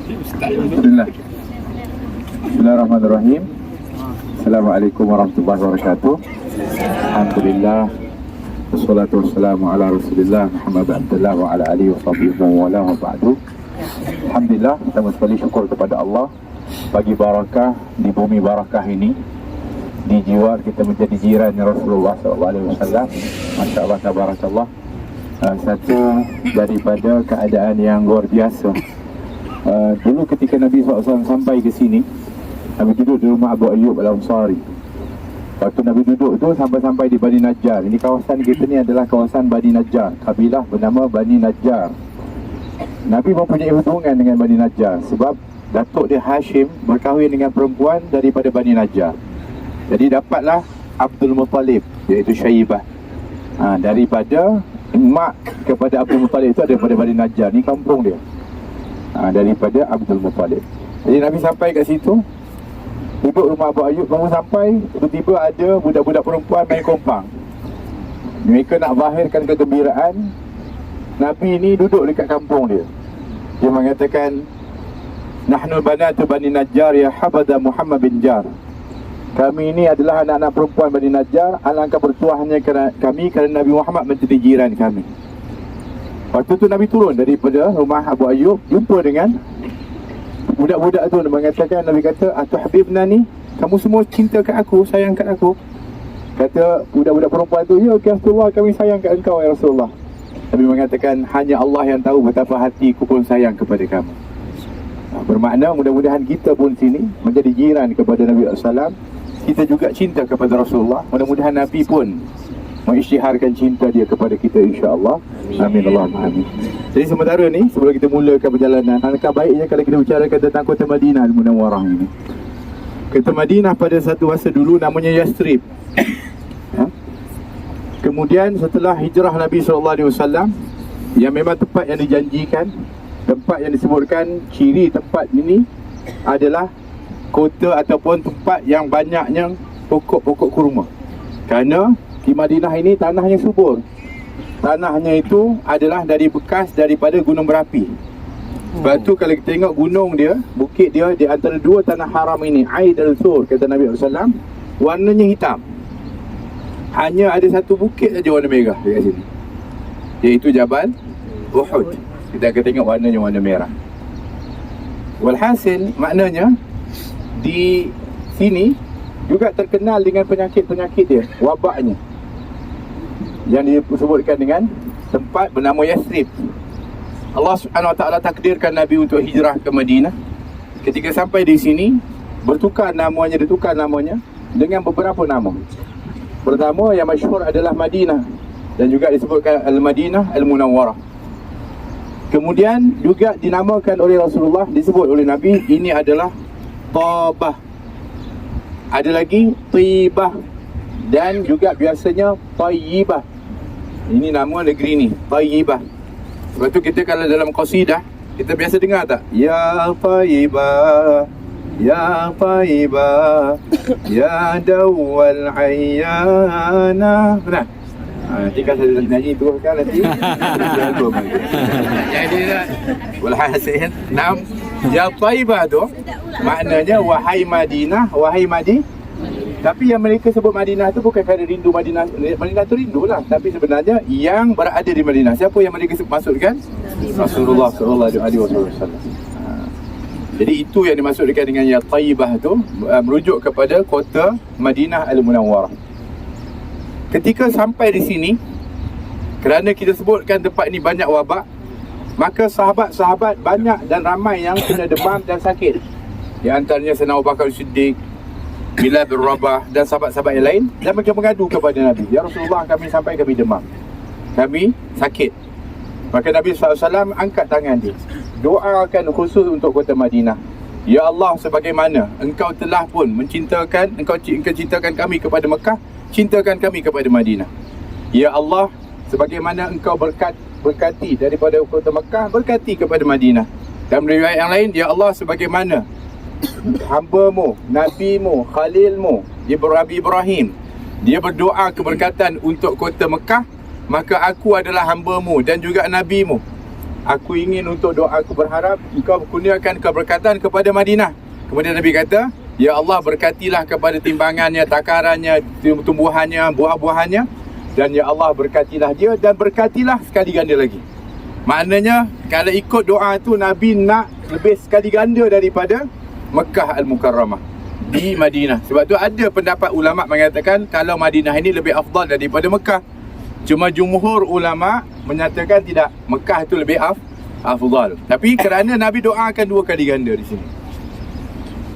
Bismillah. Bismillahirrahmanirrahim. Assalamualaikum warahmatullahi wabarakatuh. Alhamdulillah. Wassalatu wassalamu ala Rasulillah Muhammad Abdullah wa ala alihi wa sahbihi wa wala wa ba'du. Alhamdulillah, pertama sekali syukur kepada Allah bagi barakah di bumi barakah ini, di jiwa kita menjadi jiran Rasulullah SAW. Masya Allah, tabarakallah. Satu daripada keadaan yang luar biasa. Dulu ketika Nabi SAW sampai ke sini, Nabi duduk di rumah Abu Ayyub Al-Ansari. Waktu Nabi duduk tu sampai-sampai di Bani Najjar. Ini kawasan kita ni adalah kawasan Bani Najjar, kabilah bernama Bani Najjar. Nabi mempunyai hubungan dengan Bani Najjar sebab datuk dia Hashim berkahwin dengan perempuan daripada Bani Najjar. Jadi dapatlah Abdul Muttalib, iaitu Syaibah. Daripada emak kepada Abdul Muttalib itu daripada Bani Najjar. Ni kampung dia. Daripada Abdul Muttalib. Jadi Nabi sampai kat situ, duduk rumah Abu Ayyub. Baru sampai, tiba-tiba ada budak-budak perempuan main kompang. Mereka nak zahirkan kegembiraan. Nabi ni duduk dekat kampung dia. Dia mengatakan, Nahnul banatu Bani Najjar ya habada Muhammad bin Jar. Kami ini adalah anak-anak perempuan Bani Najjar. Alangkah bertuahnya kami kerana Nabi Muhammad menjadi jiran kami. Waktu tu Nabi turun daripada rumah Abu Ayyub, jumpa dengan budak-budak tu. Mengatakan, Nabi kata, atuhbibnani, kamu semua cinta kat aku, sayang kat aku. Kata budak-budak perempuan tu, ya Rasulullah, kami sayang kat engkau ya Rasulullah. Nabi mengatakan, hanya Allah yang tahu betapa hatiku pun sayang kepada kamu. Bermakna mudah-mudahan kita pun sini menjadi jiran kepada Nabi SAW. Kita juga cinta kepada Rasulullah. Mudah-mudahan Nabi pun mengisytiharkan cinta dia kepada kita, insya-Allah. Amin Allahumma amin. Jadi sementara ni, sebelum kita mulakan perjalanan, alangkah baiknya kalau kita bicarakan tentang kota Madinah Al-Munawwarah ini. Kota Madinah pada satu masa dulu namanya Yathrib. Kemudian setelah hijrah Nabi SAW, yang memang tempat yang dijanjikan, tempat yang disebutkan ciri tempat ini adalah kota ataupun tempat yang banyaknya pokok-pokok kurma. Kerana di Madinah ini tanahnya subur. Tanahnya itu adalah dari bekas daripada gunung berapi. Sebab tu kalau kita tengok gunung dia, bukit dia di antara dua tanah haram ini, Aid al-Sur, kata Nabi SAW, warnanya hitam. Hanya ada satu bukit saja warna merah dekat sini, iaitu Jabal Uhud. Kita akan tengok warnanya warna merah. Walhasil, maknanya di sini juga terkenal dengan penyakit-penyakit dia, wabaknya, yang disebutkan dengan tempat bernama Yathrib. Allah Subhanahu Wa Taala takdirkan Nabi untuk hijrah ke Madinah. Ketika sampai di sini, ditukar namanya dengan beberapa nama. Pertama yang masyhur adalah Madinah, dan juga disebutkan Al-Madinah Al-Munawwarah. Kemudian juga dinamakan oleh Rasulullah, disebut oleh Nabi, ini adalah Tabah. Ada lagi Tibah, dan juga biasanya Tayyibah. Ini nama negeri ni, Tayyibah. Sebab tu kita kalau dalam qasidah, kita biasa dengar tak? Ya Tayyibah, Ya Tayyibah, Ya Dawwal Ayyana. Benar? Nanti kan saya nyanyi terus kan nanti. Jadi walhasil, Ya Tayyibah tu maknanya wahai Madinah, wahai Madi. Tapi yang mereka sebut Madinah tu bukan kerana rindu Madinah. Madinah tu rindulah, tapi sebenarnya yang berada di Madinah, siapa yang mereka maksudkan? Rasulullah sallallahu alaihi wasallam. Jadi itu yang dimaksudkan dengan Ya Tayyibah tu, merujuk kepada kota Madinah Al-Munawwarah. Ketika sampai di sini, kerana kita sebutkan tempat ini banyak wabak, maka sahabat-sahabat banyak dan ramai yang kena demam dan sakit. Di antaranya Sayyidina Abu Bakar Siddiq, Bilal bin Rabah dan sahabat-sahabat yang lain, dan mereka mengadu kepada Nabi, Ya Rasulullah, kami demam, kami sakit. Maka Nabi SAW angkat tangan dia, doakan khusus untuk kota Madinah. Ya Allah, sebagaimana Engkau telah pun mencintakan, Engkau cintakan kami kepada Mekah, cintakan kami kepada Madinah. Ya Allah, sebagaimana Engkau berkati daripada kota Mekah, berkati kepada Madinah. Dan riwayat yang lain, Ya Allah, sebagaimana hamba-Mu, Nabi-Mu, Khalil-Mu Ibrahim, dia berdoa keberkatan untuk kota Mekah, maka aku adalah hamba-Mu dan juga Nabi-Mu. aku ingin untuk doa, aku berharap engkau kurniakan keberkatan kepada Madinah. Kemudian Nabi kata, ya Allah, berkatilah kepada timbangannya, takarannya, tumbuhannya, buah-buahannya, dan ya Allah, berkatilah dia dan berkatilah sekali ganda lagi. Maknanya kalau ikut doa tu, Nabi nak lebih sekali ganda daripada Mekah Al-Mukarramah di Madinah. Sebab tu ada pendapat ulama mengatakan kalau Madinah ini lebih afdal daripada Mekah. Cuma jumhur ulama menyatakan tidak, Mekah itu lebih afdal. Tapi kerana Nabi doakan 2 kali ganda di sini.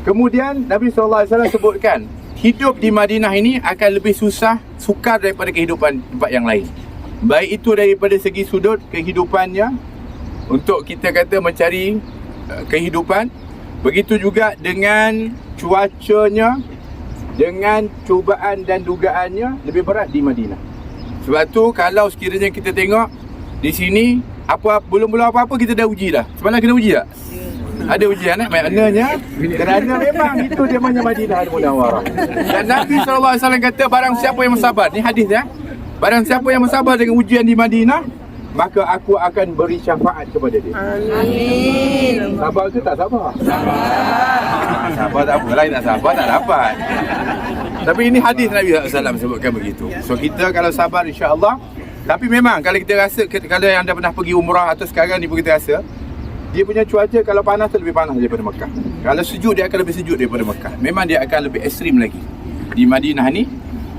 Kemudian Nabi SAW sebutkan hidup di Madinah ini akan lebih sukar daripada kehidupan tempat yang lain. Baik itu daripada segi sudut kehidupannya, untuk kita kata mencari kehidupan. Begitu juga dengan cuacanya, dengan cubaan dan dugaannya lebih berat di Madinah. Sebab tu kalau sekiranya kita tengok di sini, belum apa-apa kita dah uji dah. Semalam kena uji tak? Ada ujian maknanya kerana memang itu dia namanya Madinah Al-Munawwarah. Dan Nabi SAW kata, barang siapa yang bersabar, ni hadis ya, barang siapa yang bersabar dengan ujian di Madinah, maka aku akan beri syafaat kepada dia. Amin. Sabar ke tak sabar? Sabar tak apa, lain tak sabar tak dapat. Tapi ini hadis Nabi SAW sebutkan begitu. So kita kalau sabar, insya-Allah. Tapi memang kalau kita rasa, kalau yang dah pernah pergi umrah atau sekarang ni pun kita rasa dia punya cuaca kalau panas tu lebih panas daripada Mekah. Kalau sejuk dia akan lebih sejuk daripada Mekah. Memang dia akan lebih ekstrim lagi di Madinah ni.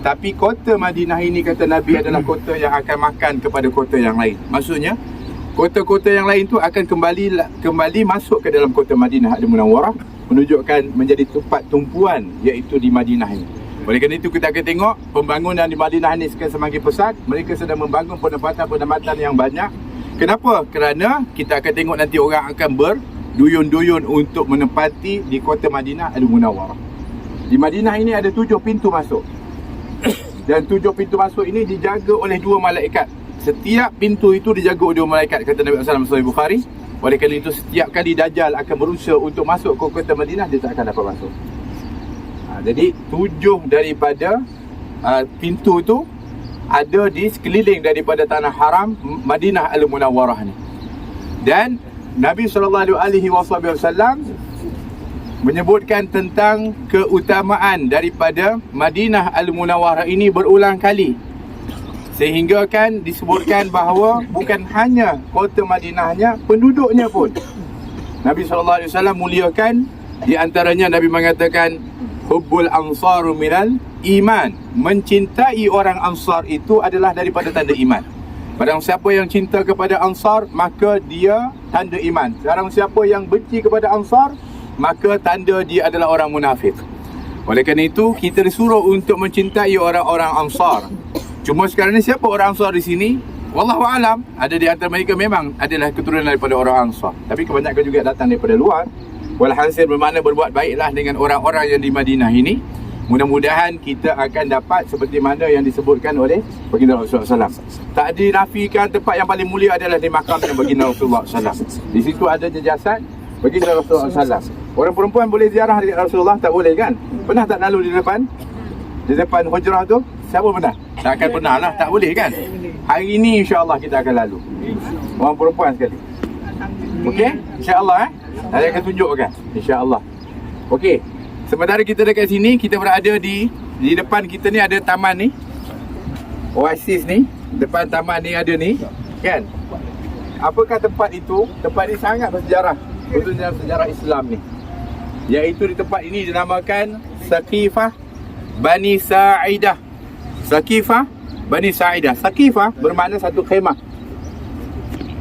Tapi kota Madinah ini kata Nabi adalah kota yang akan makan kepada kota yang lain. Maksudnya kota-kota yang lain tu akan kembali masuk ke dalam kota Madinah Al-Munawwarah, menunjukkan menjadi tempat tumpuan iaitu di Madinah ini. Oleh kerana itu kita akan tengok pembangunan di Madinah ini semakin pesat. Mereka sedang membangun pendapatan yang banyak. Kenapa? Kerana kita akan tengok nanti orang akan berduyun-duyun untuk menempati di kota Madinah Al-Munawwarah. Di Madinah ini ada 7 pintu masuk. Dan 7 pintu masuk ini dijaga oleh 2 malaikat. Setiap pintu itu dijaga oleh 2 malaikat, kata Nabi SAW Sahih Bukhari. Oleh kerana itu setiap kali Dajjal akan berusaha untuk masuk ke kota Madinah, dia tak akan dapat masuk. Jadi 7 daripada pintu itu ada di sekeliling daripada tanah haram Madinah Al-Munawwarah ni. Dan Nabi SAW menyebutkan tentang keutamaan daripada Madinah Al-Munawwarah ini berulang kali. Sehingga kan disebutkan bahawa bukan hanya kota Madinahnya, penduduknya pun Nabi SAW muliakan. Di antaranya Nabi mengatakan, hubbul ansaru minal iman. Mencintai orang Ansar itu adalah daripada tanda iman. Barang siapa yang cinta kepada Ansar, maka dia tanda iman. Barang siapa yang benci kepada Ansar, maka tanda dia adalah orang munafik. Oleh kerana itu, kita disuruh untuk mencintai orang-orang Ansar. Cuma sekarang ni siapa orang Ansar di sini? Wallahu alam. Ada di antara mereka memang adalah keturunan daripada orang Ansar, tapi kebanyakan juga datang daripada luar. Walhasil bermakna berbuat baiklah dengan orang-orang yang di Madinah ini. Mudah-mudahan kita akan dapat seperti mana yang disebutkan oleh baginda Rasulullah SAW. Tak dinafikan tempat yang paling mulia adalah di makam yang baginda Rasulullah SAW. Di situ ada jasad baginda Rasulullah SAW. Orang perempuan boleh ziarah Rasulullah, tak boleh kan? Pernah tak lalu di depan hujrah tu? Siapa pernah? Tak akan pernah lah, tak boleh kan? Hari ini insya-Allah kita akan lalu. Orang perempuan sekali. Okey? Insya-Allah Saya akan tunjukkan, insya-Allah. Okey. Sementara kita dekat sini, kita berada di depan kita ni ada taman ni. Oasis ni, depan taman ni ada ni, kan? Apakah tempat itu? Tempat ni sangat bersejarah, khususnya sejarah Islam ni. Iaitu di tempat ini dinamakan Saqifah Bani Sa'idah. Saqifah Bani Sa'idah. Saqifah bermakna satu khemah.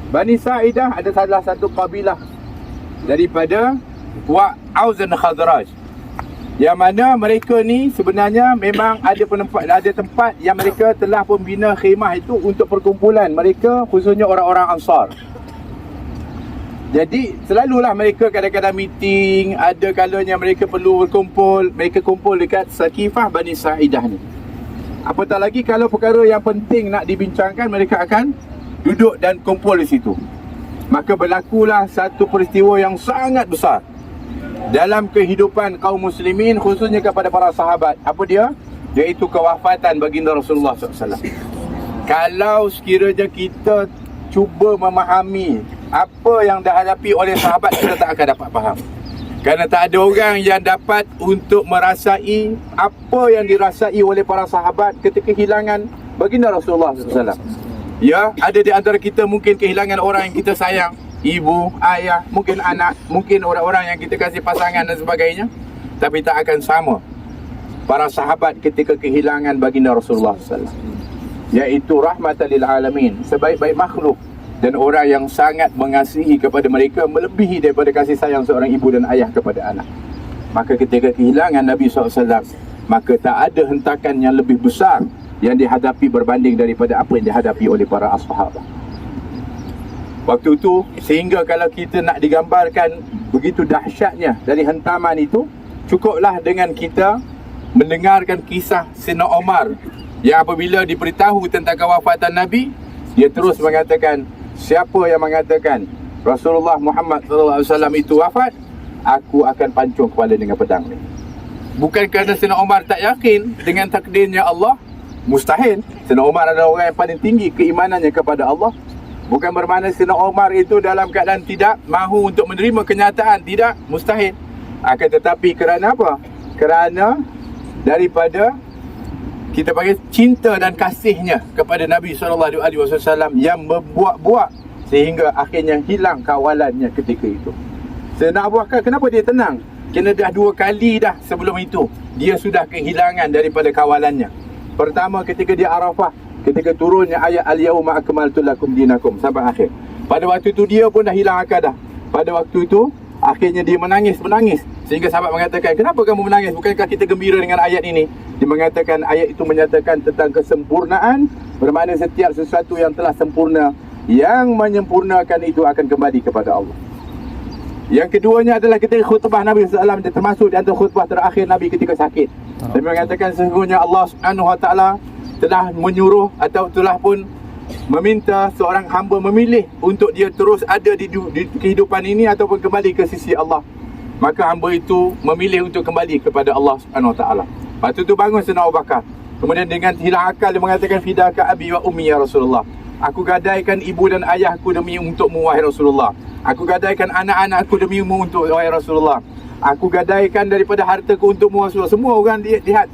Bani Sa'idah ada salah satu kabilah daripada Puak Aus dan Khazraj. Yang mana mereka ni sebenarnya memang ada tempat yang mereka telah membina khemah itu untuk perkumpulan mereka, khususnya orang-orang Ansar. Jadi selalulah mereka kadang-kadang meeting, ada kalanya mereka perlu berkumpul, mereka kumpul dekat Saqifah Bani Sa'idah ni. Apatah lagi kalau perkara yang penting nak dibincangkan, mereka akan duduk dan kumpul di situ. Maka berlakulah satu peristiwa yang sangat besar dalam kehidupan kaum muslimin, khususnya kepada para sahabat. Apa dia? Iaitu kewafatan baginda Rasulullah SAW. Kalau sekiranya kita cuba memahami apa yang dihadapi oleh sahabat kita tak akan dapat faham. Kerana tak ada orang yang dapat untuk merasai apa yang dirasai oleh para sahabat ketika kehilangan baginda Rasulullah SAW. Ya, ada di antara kita mungkin kehilangan orang yang kita sayang, ibu, ayah, mungkin anak, mungkin orang-orang yang kita kasih pasangan dan sebagainya. Tapi tak akan sama para sahabat ketika kehilangan baginda Rasulullah SAW, iaitu rahmatan lil alamin, sebaik-baik makhluk, dan orang yang sangat mengasihi kepada mereka melebihi daripada kasih sayang seorang ibu dan ayah kepada anak. Maka ketika kehilangan Nabi SAW, maka tak ada hentakan yang lebih besar yang dihadapi berbanding daripada apa yang dihadapi oleh para ashabat. Waktu itu, sehingga kalau kita nak digambarkan begitu dahsyatnya dari hentaman itu, cukuplah dengan kita mendengarkan kisah Sayyidina Umar yang apabila diberitahu tentang kewafatan Nabi, dia terus mengatakan, siapa yang mengatakan Rasulullah Muhammad SAW itu wafat, aku akan pancung kepala dengan pedang ni. Bukan kerana Sayyidina Umar tak yakin dengan takdirnya Allah, mustahil. Sayyidina Umar adalah orang yang paling tinggi keimanannya kepada Allah. Bukan bermakna Sayyidina Umar itu dalam keadaan tidak mahu untuk menerima kenyataan, tidak, mustahil. Akan tetapi kerana apa? Kerana daripada kita panggil cinta dan kasihnya kepada Nabi SAW yang membuat-buat sehingga akhirnya hilang kawalannya ketika itu. Sayyidina Abu Bakar, kenapa dia tenang? Kerana dah 2 kali dah sebelum itu dia sudah kehilangan daripada kawalannya. Pertama ketika dia Arafah, ketika turunnya ayat al-yauma akmaltu lakum dinakum sampai akhir. Pada waktu itu dia pun dah hilang akal dah. Pada waktu itu akhirnya dia menangis sehingga sahabat mengatakan, kenapa kamu menangis? Bukankah kita gembira dengan ayat ini? Dia mengatakan ayat itu menyatakan tentang kesempurnaan, bermakna setiap sesuatu yang telah sempurna, yang menyempurnakan itu akan kembali kepada Allah. Yang keduanya adalah ketika khutbah Nabi SAW, dia termasuk di antara khutbah terakhir Nabi ketika sakit. Dia mengatakan sesungguhnya Allah SWT telah menyuruh atau telah pun meminta seorang hamba memilih untuk dia terus ada di kehidupan ini ataupun kembali ke sisi Allah. Maka hamba itu memilih untuk kembali kepada Allah SWT. Lepas itu bangun Sayyidina Abu Bakar. Kemudian dengan hilang akal dia mengatakan, fidaka abi wa ummi ya Rasulullah. Aku gadaikan ibu dan ayahku demi untukmu wahai Rasulullah. Aku gadaikan anak-anakku demi-Mu untuk wahai Rasulullah. Aku gadaikan daripada hartaku untukmu Rasulullah. Semua orang lihat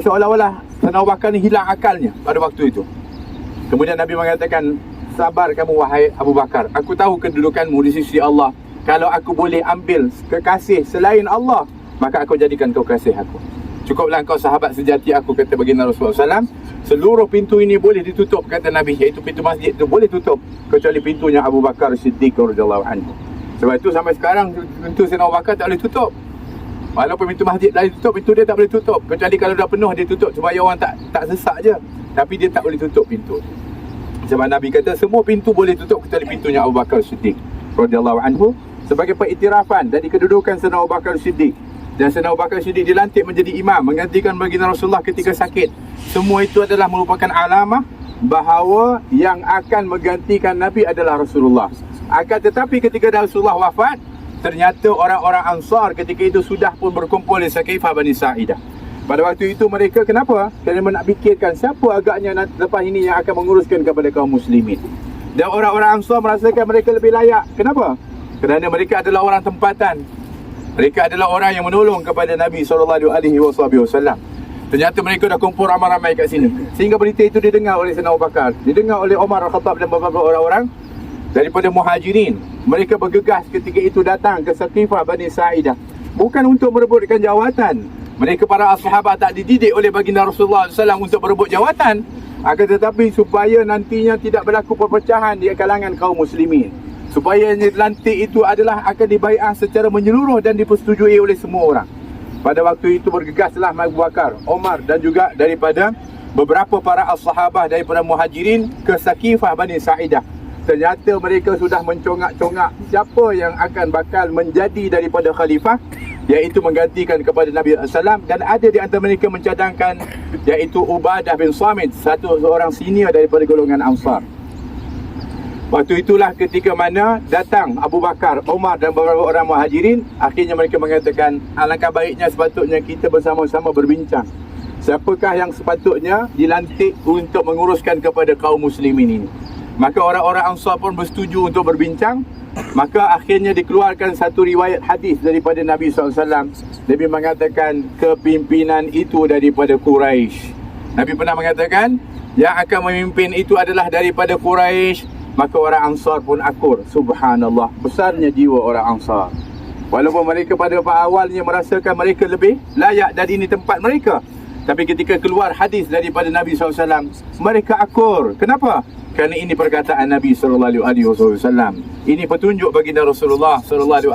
seolah-olah Sayyidina Abu Bakar ni hilang akalnya pada waktu itu. Kemudian Nabi mengatakan, sabar kamu wahai Abu Bakar, aku tahu kedudukanmu di sisi Allah. Kalau aku boleh ambil kekasih selain Allah, maka aku jadikan kau kasih aku. Cukuplah kau sahabat sejati aku, kata baginda Rasulullah SAW. Seluruh pintu ini boleh ditutup, kata Nabi, iaitu pintu masjid itu boleh tutup, kecuali pintunya Abu Bakar Siddiq radhiyallahu anhu. Sebab itu sampai sekarang pintu Sayyidina Abu Bakar tak boleh tutup. Walaupun pintu masjid dah ditutup, pintu dia tak boleh tutup, kecuali kalau dah penuh dia tutup supaya orang tak sesak je. Tapi dia tak boleh tutup pintu. Sebab Nabi kata semua pintu boleh tutup kecuali pintunya Abu Bakar Siddiq radhiyallahu anhu, sebagai pengiktirafan dari kedudukan Sayyidina Abu Bakar Siddiq. Dan Sayyidina Abu Bakar Siddiq dilantik menjadi imam, menggantikan baginda Rasulullah ketika sakit. Semua itu adalah merupakan alamah bahawa yang akan menggantikan Nabi adalah Rasulullah. Akan tetapi ketika Rasulullah wafat, ternyata orang-orang Ansar ketika itu sudah pun berkumpul di Saqifah Bani Sa'idah. Pada waktu itu mereka kenapa? Kerana nak fikirkan siapa agaknya lepas ini yang akan menguruskan kepada kaum muslimin. Dan orang-orang Ansar merasakan mereka lebih layak. Kenapa? Kerana mereka adalah orang tempatan. Mereka adalah orang yang menolong kepada Nabi SAW. Ternyata mereka dah kumpul ramai-ramai kat sini. Sehingga berita itu didengar oleh Sayyidina Abu Bakar, didengar oleh Umar Al-Khattab dan beberapa orang-orang daripada Muhajirin. Mereka bergegas ketika itu datang ke Saqifah Bani Sa'idah. Bukan untuk merebutkan jawatan. Mereka para sahabat tak dididik oleh baginda Rasulullah SAW untuk berebut jawatan. Akan tetapi supaya nantinya tidak berlaku perpecahan di kalangan kaum muslimin. Supaya yang dilantik itu adalah akan dibai'ah secara menyeluruh dan dipersetujui oleh semua orang. Pada waktu itu bergegaslah Abu Bakar, Umar dan juga daripada beberapa para as-sahabah daripada Muhajirin ke Saqifah Bani Sa'idah. Ternyata mereka sudah mencongak-congak siapa yang akan bakal menjadi daripada khalifah, iaitu menggantikan kepada Nabi SAW. Dan ada di antara mereka mencadangkan iaitu Ubadah bin Samit, seorang senior daripada golongan Ansar. Waktu itulah ketika mana datang Abu Bakar, Umar dan beberapa orang Muhajirin. Akhirnya mereka mengatakan, alangkah baiknya sepatutnya kita bersama-sama berbincang, siapakah yang sepatutnya dilantik untuk menguruskan kepada kaum muslimin ini. Maka orang-orang Ansar pun bersetuju untuk berbincang. Maka akhirnya dikeluarkan satu riwayat hadis daripada Nabi SAW. Nabi mengatakan kepimpinan itu daripada Quraisy. Nabi pernah mengatakan yang akan memimpin itu adalah daripada Quraisy. Maka orang Ansar pun akur. Subhanallah, besarnya jiwa orang Ansar. Walaupun mereka pada awalnya merasakan mereka lebih layak dan ini tempat mereka, tapi ketika keluar hadis daripada Nabi SAW, mereka akur. Kenapa? Kerana ini perkataan Nabi SAW. Ini petunjuk baginda Rasulullah SAW.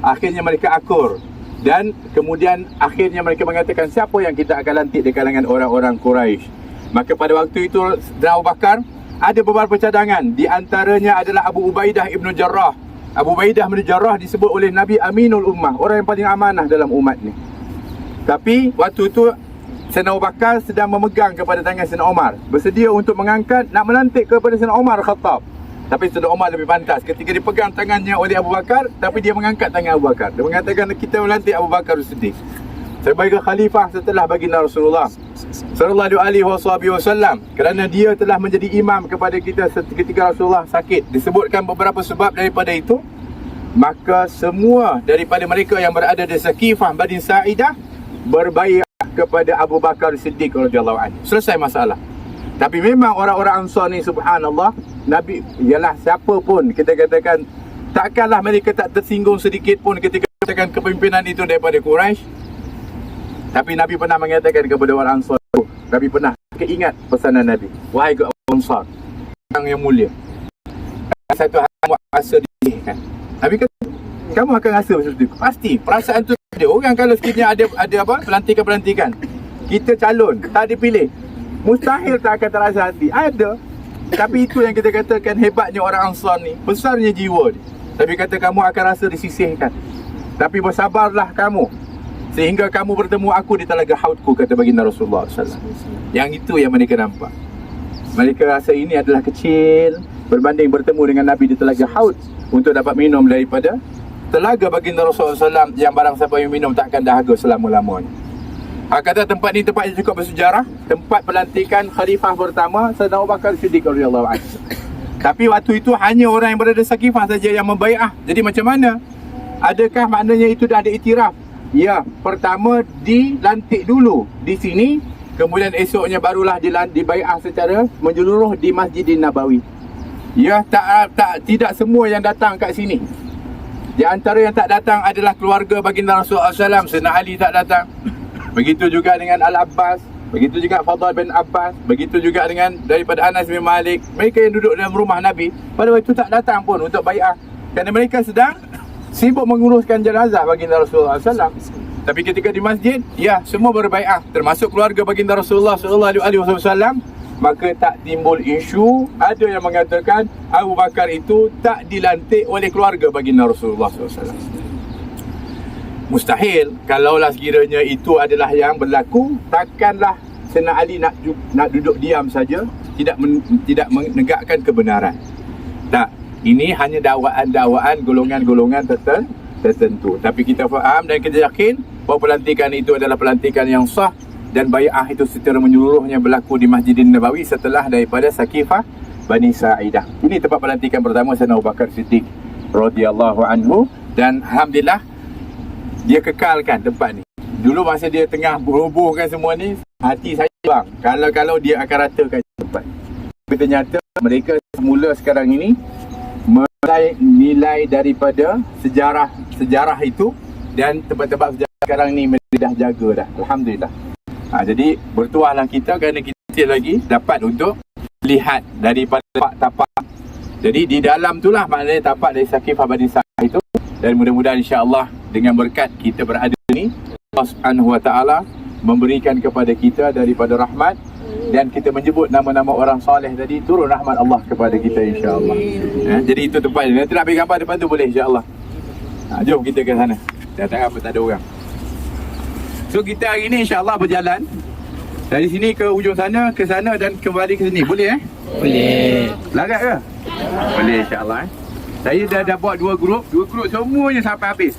Akhirnya mereka akur. Dan kemudian akhirnya mereka mengatakan, siapa yang kita akan lantik di kalangan orang-orang Quraisy? Maka pada waktu itu Abu Bakar ada beberapa cadangan. Di antaranya adalah Abu Ubaidah ibn Jarrah. Abu Ubaidah ibn Jarrah disebut oleh Nabi Aminul Ummah, orang yang paling amanah dalam umat ni. Tapi waktu itu Sayyidina Abu Bakar sedang memegang kepada tangan Sayyidina Umar, bersedia untuk mengangkat, nak melantik kepada Sayyidina Umar Khattab. Tapi Sayyidina Umar lebih pantas ketika dipegang tangannya oleh Abu Bakar, tapi dia mengangkat tangan Abu Bakar. Dia mengatakan kita melantik Abu Bakar Siddiq sebagai khalifah setelah baginda Rasulullah sallallahu alaihi wasallam, kerana dia telah menjadi imam kepada kita ketika Rasulullah sakit. Disebutkan beberapa sebab daripada itu. Maka semua daripada mereka yang berada di Saqifah Bani Sa'idah berbaiat kepada Abu Bakar Siddiq radhiyallahu anhu. Selesai masalah. Tapi memang orang-orang Ansar ni subhanallah, Nabi ialah siapa pun kita katakan, takkanlah mereka tak tersinggung sedikit pun ketika katakan kepimpinan itu daripada Quraisy. Tapi Nabi pernah mengatakan kepada orang Ansar, Nabi pernah keingat pesanan Nabi, wahai Ansar, orang yang mulia, satu hari kamu rasa dipilihkan. Nabi kata, kamu akan rasa seperti itu. Pasti perasaan tu ada. Orang kalau sekiranya ada apa, pelantikan-pelantikan, kita calon tak dipilih, mustahil tak akan terasa hati. Ada. Tapi itu yang kita katakan hebatnya orang Ansar ni, besarnya jiwa dia. Nabi kata kamu akan rasa disisihkan, tapi bersabarlah kamu sehingga kamu bertemu aku di telaga haudku, kata baginda Rasulullah SAW. Yang itu yang mereka nampak. Mereka rasa ini adalah kecil berbanding bertemu dengan Nabi di telaga haud untuk dapat minum daripada telaga baginda Rasulullah SAW, yang barang siapa yang minum tak akan dahaga selama-lamanya. Kata tempat ni tempat yang cukup bersejarah, tempat pelantikan khalifah pertama Sayyidina Abu Bakar Siddiq radhiyallahu anhu. Tapi waktu itu hanya orang yang berada di Saqifah saja yang membai'ah. Jadi macam mana? Adakah maknanya itu dah ada iktiraf? Ya, pertama dilantik dulu di sini, kemudian esoknya barulah dibai'ah secara menyeluruh di Masjidin Nabawi. Ya, tidak semua yang datang kat sini. Di antara yang tak datang adalah keluarga baginda Rasulullah SAW. Sayyidina Ali tak datang. Begitu juga dengan Al-Abbas, begitu juga Fadl bin Abbas, begitu juga dengan daripada Anas bin Malik. Mereka yang duduk dalam rumah Nabi pada waktu itu tak datang pun untuk bai'ah, kerana mereka sedang sibuk menguruskan jenazah baginda Rasulullah SAW. Tapi ketika di masjid, ya, semua berbai'ah, termasuk keluarga baginda Rasulullah SAW. Maka tak timbul isu. Ada yang mengatakan Abu Bakar itu tak dilantik oleh keluarga baginda Rasulullah SAW. Mustahil. Kalaulah sekiranya itu adalah yang berlaku, takkanlah Sayyidina Ali nak duduk diam saja, tidak menegakkan kebenaran. Tak. Ini hanya dakwaan-dakwaan golongan-golongan tertentu. Tapi kita faham dan kita yakin bahawa pelantikan itu adalah pelantikan yang sah, dan bai'ah itu secara menyeluruhnya berlaku di Masjidin Nabawi setelah daripada Saqifah Bani Sa'idah. Ini tempat pelantikan pertama Sayyidina Abu Bakar Siddiq radhiyallahu anhu, dan alhamdulillah dia kekalkan tempat ni. Dulu masa dia tengah berobohkan semua ni, hati saya bang, kalau dia akan ratakan tempat. Tapi ternyata mereka semula sekarang ini nilai daripada sejarah itu, dan tempat-tempat sejarah sekarang ni mereka dah jaga dah, alhamdulillah. Jadi bertuahlah kita, kerana kita lagi dapat untuk lihat daripada tapak. Jadi di dalam itulah maknanya tapak dari Saqifah Bani Sa'idah itu. Dan mudah-mudahan insya-Allah dengan berkat kita berada ni, Allah Subhanahu Wa Taala memberikan kepada kita daripada rahmat, dan kita menyebut nama-nama orang soleh tadi, turun rahmat Allah kepada kita insya-Allah. Jadi itu tempat ni. Nanti nak ambil gambar depan tu boleh insya-Allah. Jom kita ke sana. Tak ada orang. So kita hari ni insya-Allah berjalan dari sini ke ujung sana, ke sana dan kembali ke sini. Boleh Boleh. Larat ke? Boleh insya-Allah. Saya dah buat dua grup semuanya sampai habis.